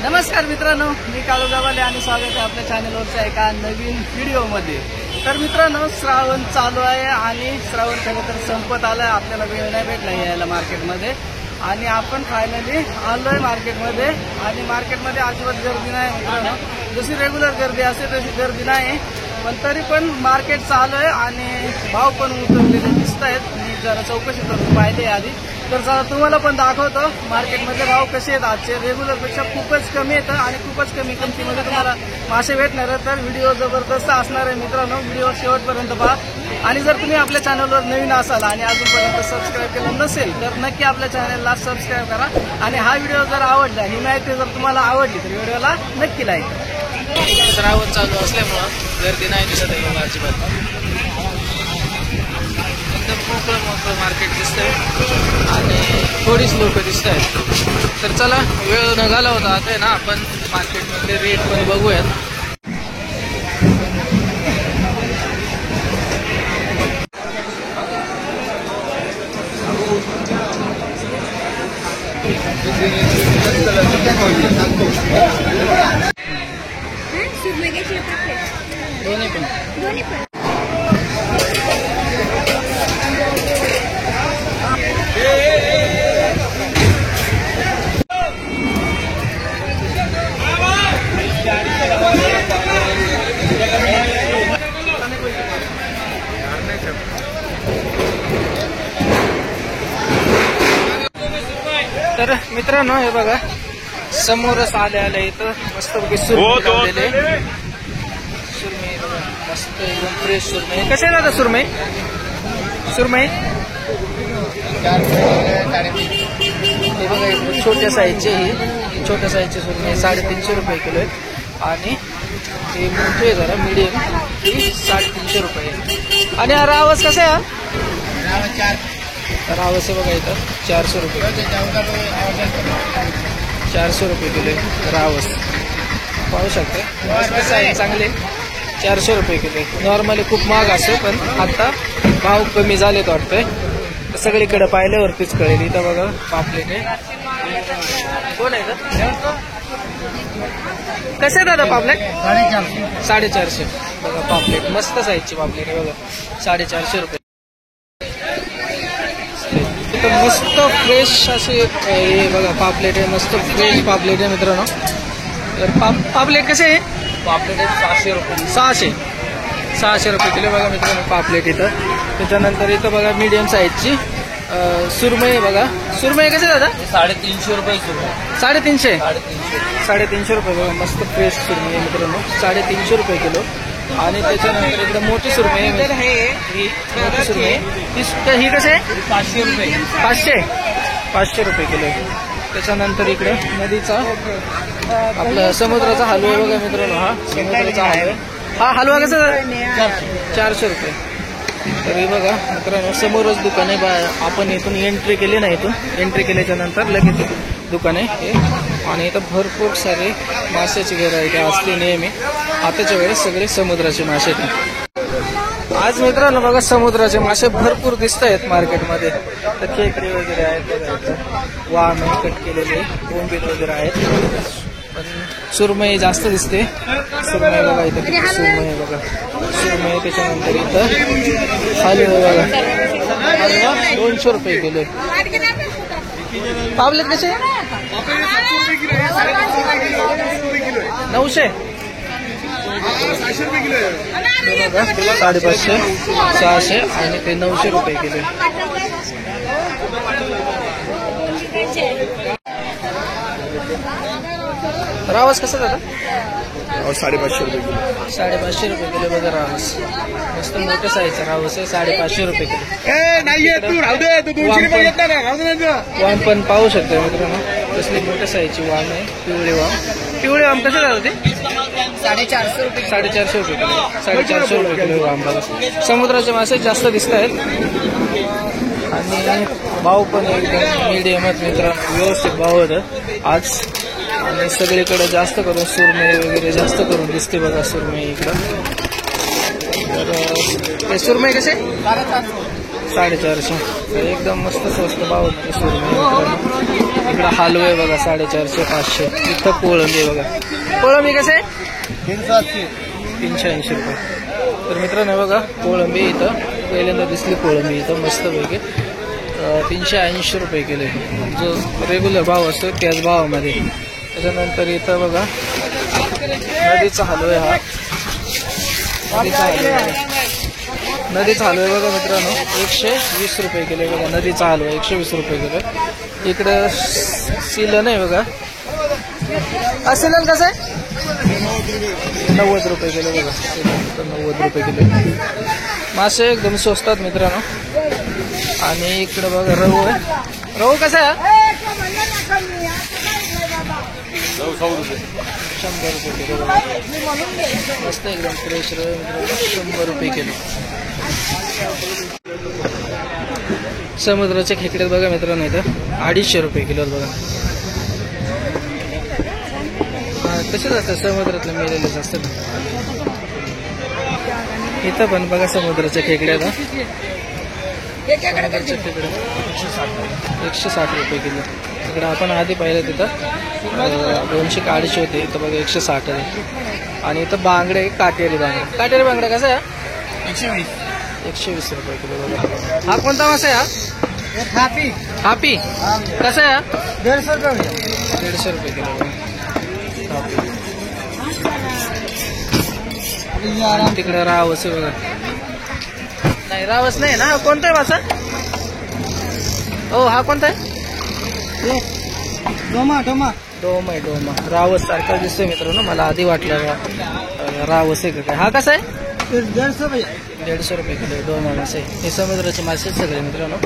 नमस्कार मित्रांनो, मी काळू गावाले आणि स्वागत आहे आपल्या चॅनलवरच्या एका नवीन व्हिडिओमध्ये। तर मित्रांनो, श्रावण चालू आहे आणि श्रावण खरं तर संपत आलाय। आपल्याला वेळ नाही भेटला यायला मार्केटमध्ये आणि आपण फायनली आलोय मार्केटमध्ये आणि मार्केटमध्ये अजिबात गर्दी नाही मित्रांनो। जशी रेग्युलर गर्दी असते तशी गर्दी नाही, पण तरी पण मार्केट चालू आहे आणि भाव पण उतरलेले दिसत आहेत। मी जरा चौकशी करून पाहिले आधी, तर जरा तुम्हाला पण दाखवतो मार्केटमध्ये भाव कसे आहेत आजचे। रेग्युलरपेक्षा खूपच कमी येतं आणि खूपच कमी किमतीमध्ये तुम्हाला मासे भेटणार आहे। तर व्हिडिओ जबरदस्त असणार आहे मित्रांनो, व्हिडिओ शेवटपर्यंत पहा। आणि जर तुम्ही आपल्या चॅनलवर नवीन असाल आणि अजूनपर्यंत सबस्क्राईब केलं नसेल तर नक्की आपल्या चॅनलला सबस्क्राईब करा। आणि हा व्हिडिओ जर आवडला, ही माहिती जर तुम्हाला आवडली तर व्हिडिओला नक्की लाईक करा। श्रावण चालू असल्यामुळं गर्दी नाही दिसत आहे अजिबात, एकदम मोकळं मार्केट दिसतंय आणि थोडीच लोक दिसत आहेत। तर चला, वेळ न घालवता आता आहे ना आपण मार्केटमधले रेट पण बघूयात। दोन्ही पण तर मित्रांनो, हे बघा समोरच आले इथं मस्तपैकी सुरमई लावलेले। सुरमई बघा, मस्त एकदम फ्रेश सुरमई। कसे आहे दादा सुरमई? सुरमई हे बघा इकडे छोट्या साईजचे, ही छोट्या साईजची सुरमई 350 रुपये किलो आहे आणि ते मोठे आहे जरा मीडियम, ही 350 रुपये। आणि हा रावस कसा आहे? रावस आहे बघा इथं 400 रुपये, 400 रुपये किलो रावस। पाहू शकते कसं आहे, चांगले 400 रुपये किलो। नॉर्मली खूप महाग असतो, पण आता भाव कमी झालेत वाटतंय। सगळीकडे पाहिल्यावरतीच कळेल। इथं बघा पापलेट आहे, कोण आहे का? कसे आहे दादा पापलेट? 450 बघा पापलेट, मस्त साईजची पापलेट आहे बघा, 450 रुपये। मस्त फ्रेश असे हे बघा पापलेट आहे, मस्त फ्रेश पापलेट आहे मित्रांनो। तर पापलेट कसे आहे? पापलेट आहे 600 रुपये, 600 रुपये किलो बघा मित्रांनो पापलेट इथं। त्याच्यानंतर इथं बघा मीडियम साईजची सुरमई बघा। सुरमई कसे दादा? 350 रुपये किलो। 350 रुपये बघा, मस्त फ्रेश सुरमई आहे मित्रांनो, 350 रुपये किलो। आणि त्याच्यानंतर एकदम मोठी सुरमई आहे, ही मोठी सुरमई ही कसे आहे? 500 रुपये, 500 रुपये किलो आहे। त्याच्यानंतर इकडे नदीचा आपला समुद्राचा हलवा आहे बघा मित्रांनो, हा समुद्राचा हलवा। हा हलवा कसा? 400 रुपये। तर हे बघा मित्रांनो, समोरच दुकान आहे। आपण इथून एंट्री केली ना, इथून एंट्री केल्याच्या नंतर लगेच दुकान आहे हे। आणि इथं भरपूर सारे माशाची व्हेरायटी असते नेहमी, आताच्या वेळेस सगळे समुद्राचे मासे आहेत। आज मित्रांनो बघा समुद्राचे मासे भरपूर दिसत आहेत मार्केटमध्ये। तर खेकडे वगैरे आहेत, वाम कट केलेले, बोंबील वगैरे आहेत, पण सुरमई जास्त दिसते। सुरमई बघा इथं किती सुरमई आहे बघा, सुरमई। त्याच्यानंतर इथं हलवा बघा, हलवा 200 रुपये किलो आहे। पापलेट कसे? 900 बघा, 550, 600 आणि ते 900 रुपये किलो आहे। रावस कसं दादा? 550 रुपये किलो। 550 रुपये किलो बघा रावस, मस्त मोठ्या साईजचा रावस आहे, 550 रुपये किलो। वाम पण पाहू शकतो मित्रांनो, कसली मोठ्या साईजची वाम आहे, पिवळे वाम। पिवळे वाम कसे जातात ते? 450 रुपये, 450 रुपये किलो, 450 रुपये किलो वाम बघा। समुद्राचे मासे जास्त दिसत आहेत आणि भाव पण एकदम मीडियम आहेत मित्रांनो, व्यवस्थित भाव होतं आज। आणि सगळीकडे जास्त करून सुरमई वगैरे जास्त करून दिसते बघा, सुरमई इकडं। तर ते सुरमई कसे? 450 एकदम मस्त स्वस्त भाव सुरमई। इकडं हलवे आहे बघा 450 500. इथं कोळंबी आहे बघा. कोळंबी कसे 380 रुपये. तर मित्रांनो बघा कोळंबी इथं पहिल्यांदा दिसली कोळंबी इथं मस्तपैकी 380 रुपये किलो. जो रेग्युलर भाव असतो त्याच भावामध्ये. त्याच्यानंतर इथं बघा नदीचा हलवा आहे. हा नदीचा हलवा आहे बघा मित्रांनो 120 रुपये किलो बघा. नदीचा हलवा 120 रुपये किलो. इकडं सिलन आहे बघा. सिलन कसं आहे 90 रुपये किलो बघा. 90 रुपये किलो. मासे एकदम स्वस्तात मित्रांनो. आणि इकडं बघा रहू आहे. रहू कसा आहे 100 रुपये किलो बघा. मस्त एकदम फ्रेश रहू मित्रांनो 100 रुपये किलो. समुद्राच्या खेकड्यात बघा मित्रांनो इथं 250 रुपये किलो बघा. तसेच असतात समुद्रातलं मिळालेच असतात. इथं पण बघा समुद्राच्या खेकड्यात 160 रुपये किलो. इकडं आपण आधी पाहिलं तिथं 200 का 250 होते. इथं बघा 160 आहे. आणि इथं बांगडे काटेरी बांगडे. काटेरी बांगडा कसा आहे 120 रुपये किलो बघा. हा कोणता मासा आहे हापी कसा आहे 150 रुपये किलो. तिकडे रावस आहे बघा. नाही रावस नाही ना. कोणता आहे मासा हो हा कोणता आहे डोमा आहे. डोमा रावस सारखा दिसतोय मित्रांनो. मला आधी वाटलं रावस आहे का काय. हा कसा आहे 150 रुपये किलो डोमा मासे. हे समुद्राचे मासे सगळे मित्रांनो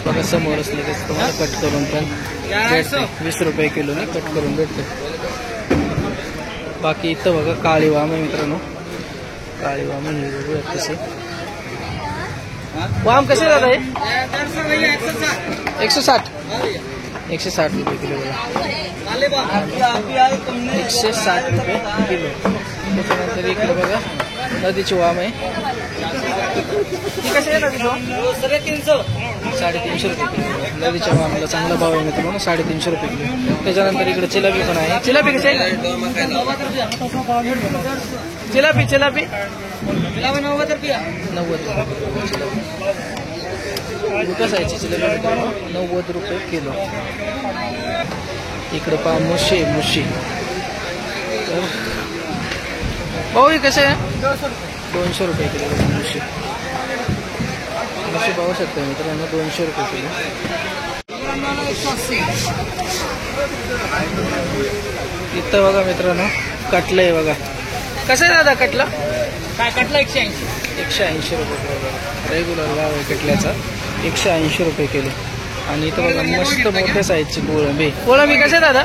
बघा. समोर असले की तुम्हाला कट करून पण भेटते 20 रुपये किलोने कट करून भेटते. बाकी इथं बघा काळी वाम आहे मित्रांनो. काळी वाम हे बघूया कसे वाम कसे दादा हे 160 रुपये किलो बघा. 160 रुपये किलो. त्याच्यानंतर इकडे बघा नदीची वाम आहे. ती कशी आहे नदीची वाम 350 रुपये किलो. नदीच्या वामाला चांगला भाव आहे मित्रांनो 350 रुपये किलो. त्याच्यानंतर इकडे जिलाबी पण आहे. जिलाबी कशी आहे जिलाबी 90 रुपये किलो. कसायची जिलेबी 90 रुपये किलो. इकडं पहा मुशी भाऊ ही कसे आहे 200 रुपये किलो. मुशी पाहू शकता मित्रांनो 200 रुपये किलो. इथं बघा मित्रांनो कटलं आहे बघा. कसं आहे दादा कटला काय कटला 180 रुपये किलो. रेग्युलर भाव आहे कटल्याचा 180 रुपये किलो. आणि इथं बघा मस्त मोठ्या साईजची कोळंबी. कोळंबी कसे आहे दादा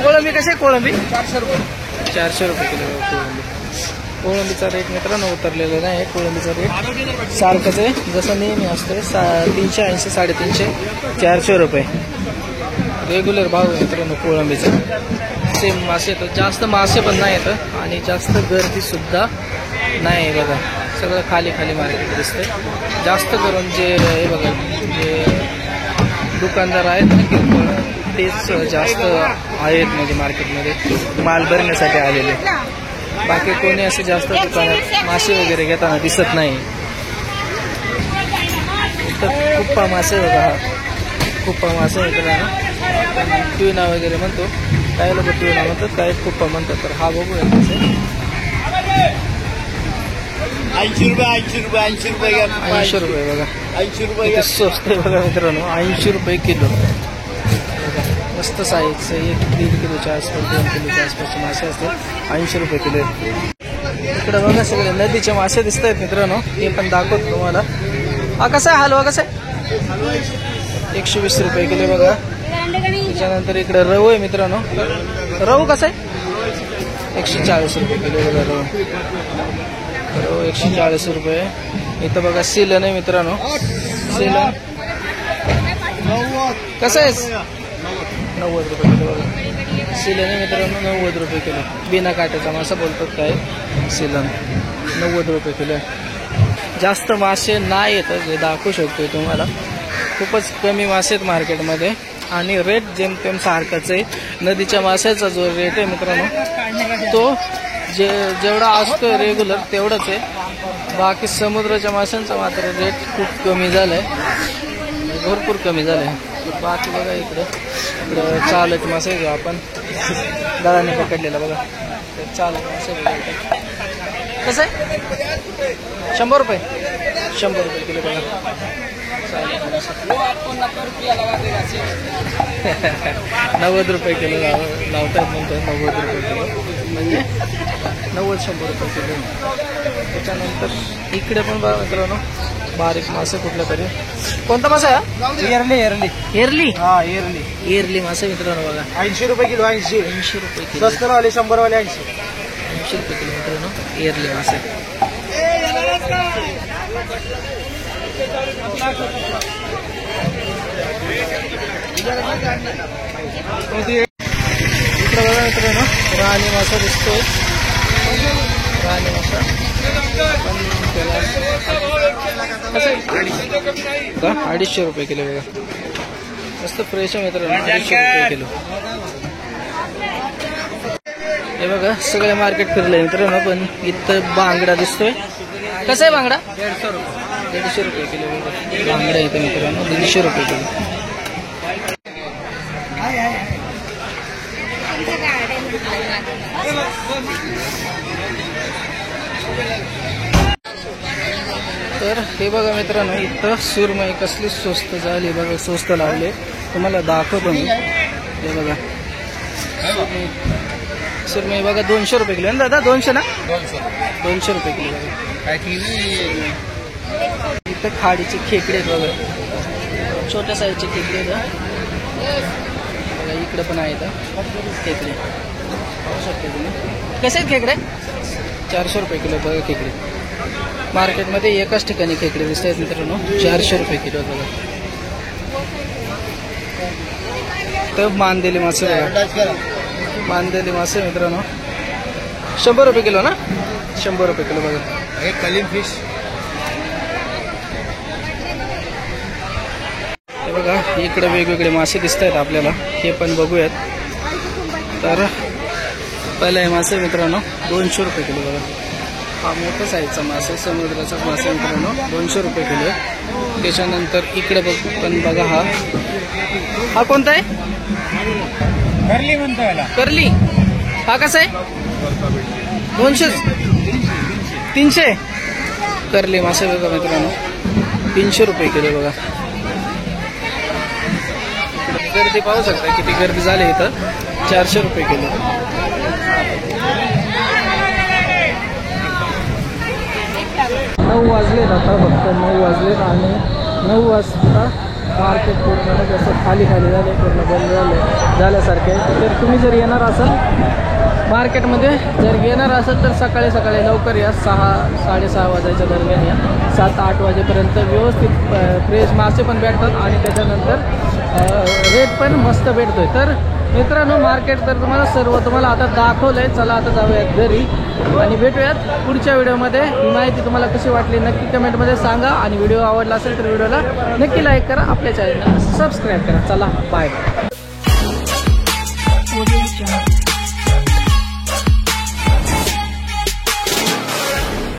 कोळंबी कसे कोळंबी 400 रुपये किलो. कोळंबीचा रेट मित्रांनो उतरलेला नाही. कोळंबीचा रेट सारखंच आहे जसं नेहमी असते 380 350 400 रुपये रेग्युलर भाव आहे मित्रांनो कोळंबीचा. सेम मासे येतात. जास्त मासे पण नाही येतं आणि जास्त गर्दी सुद्धा नाही आहे बघा. सगळं खाली मार्केट दिसतंय. जास्त करून जे हे बघा जे दुकानदार आहेत ना किरकोळ तेच जास्त आहेत म्हणजे मार्केटमध्ये माल भरण्यासाठी आलेले. बाकी कोणी असं जास्त दुकानात मासे वगैरे घेताना दिसत नाही. तर कुप्पा मासे बघा. हा कुप्पा मासे मित्रांनो ट्युना वगैरे म्हणतो. काही लोक ट्युना म्हणतात काही कुप्पा म्हणतात. तर हा बघूया 80 रुपये बघा. 80 रुपये स्वस्त आहे बघा मित्रांनो 80 रुपये किलो. मस्त साईजचं 1-1.5 किलोच्या आसपास 2 किलोच्या आसपासचे मासे असतात 80 रुपये किलो. इकडे बघा सगळे नदीचे मासे दिसत आहेत मित्रांनो. हे पण दाखवतो तुम्हाला. हा कसा आहे हलवा कसा आहे 120 रुपये किलो बघा. त्याच्यानंतर इकडे रहू आहे मित्रांनो. रहू कसा आहे 140 रुपये किलो बघा. रहू 140 रुपये. इथं बघा सिलन आहे मित्रांनो. सिलन कसं आहे 90 रुपये किलो बघा. सिलन आहे मित्रांनो 90 रुपये किलो. बिना काट्याचा मासा बोलतात काय सिलन 90 रुपये किलो. जास्त मासे नाही येत, जे दाखवू शकतोय तुम्हाला. खूपच कमी मासे आहेत मार्केटमध्ये आणि रेट जेमतेम सारखाच आहे. नदीच्या माशाचा जो रेट आहे मित्रांनो तो जेवढा असतो रेग्युलर तेवढंच आहे. बाकी समुद्राच्या माशांचा मात्र रेट खूप कमी झालाय, भरपूर कमी झालाय. बाकी बघा इकडं चालत मासे घेऊ आपण, दळाने पकडलेला बघा चालत मासे बघा. कसं आहे? 100 रुपये, 100 रुपये किलो बघा. 90 रुपये किलो लावतात म्हणतो. 90 रुपये किलो म्हणजे 90-100 रुपये किलो. त्याच्यानंतर इकडे पण बघा मित्रांनो बारीक मासे कुठल्या तरी. कोणता मासा आहे? एरली. हा एरली. एरली मासे मित्रांनो बघा. 80 रुपये किलो. 80 रुपये किलो. स्वस्त वाले 100 वाले 80. 80 रुपये किलो मित्रांनो एरली मासे. इकडे बघा मित्रांनो राणी मासा दिसतोय. राणी मासा 250 रुपये किलो बघा. मस्त फ्रेश आहे मित्रांनो. 250 रुपये किलो. हे बघा सगळे मार्केट फिरले मित्रांनो, पण इथं बांगडा दिसतोय. कसा आहे बांगडा? 150 रुपये किलो बघा. बांगडा इथं मित्रांनो 150 रुपये किलो. तर हे बघा मित्रांनो इथं सुरमई कसली स्वस्त झाली बघा. स्वस्त लावले तुम्हाला दाखवतो मी. हे बघा सुरमई बघा 200 रुपये किलो ना दादा. 200 ना? 200 रुपये किलो बघा. इथं खाडीचे खेकडे आहेत बघा, छोट्या साईजचे खेकडे आहेत बघा. इकडे पण आहेत खेकडे, पाहू शकता तुम्ही. कसे आहेत खेकडे? 400 रुपये किलो बघा खेकडे. मार्केटमध्ये एकाच ठिकाणी खेकडे दिसत आहेत मित्रांनो 400 रुपये किलो बघा. तर मांदेली मासे बघा. मांदेली मासे मित्रांनो 100 रुपये किलो ना? 100 रुपये किलो बघा. हे कलीम फिश. हे बघा इकडे वेगवेगळे मासे दिसत आहेत आपल्याला, हे पण बघूयात. तर पहिला हे मासे मित्रांनो 200 रुपये किलो बघा. हा मोठा साईजचा मासे, समुद्राचा मासे मित्रांनो 200 रुपये किलो. त्याच्यानंतर इकडे पण बघा हा कोणता आहे? करली म्हणतो याला. करली. हा कसा आहे? 200 300. करली मासे बघा मित्रांनो 300 रुपये किलो बघा. इकडे गर्दी पाहू शकता किती गर्दी झाली इथं. 400 रुपये किलो. 9 वाजले आता, फक्त 9 वाजले आणि 9 वाजता मार्केट पूर्ण जसं खाली झाले, पूर्ण बंद झाल्यासारखे. तर तुम्ही जर येणार असाल मार्केटमध्ये, जर येणार असाल तर सकाळी लवकर या. 6-6:30 वाजायच्या दरम्यान या. 7-8 वाजेपर्यंत व्यवस्थित फ्रेश मासे पण भेटतात आणि त्याच्यानंतर रेट पण मस्त भेटतोय. तर मित्रांनो मार्केट तर तुम्हाला आता दाखवलंय. चला आता जाऊयात घरी आणि भेटूयात पुढच्या व्हिडिओमध्ये. ही माहिती तुम्हाला कशी वाटली नक्की कमेंटमध्ये सांगा आणि व्हिडिओ आवडला असेल तर व्हिडिओला नक्की लाईक करा, आपल्या चॅनलला सबस्क्राईब करा. चला बाय.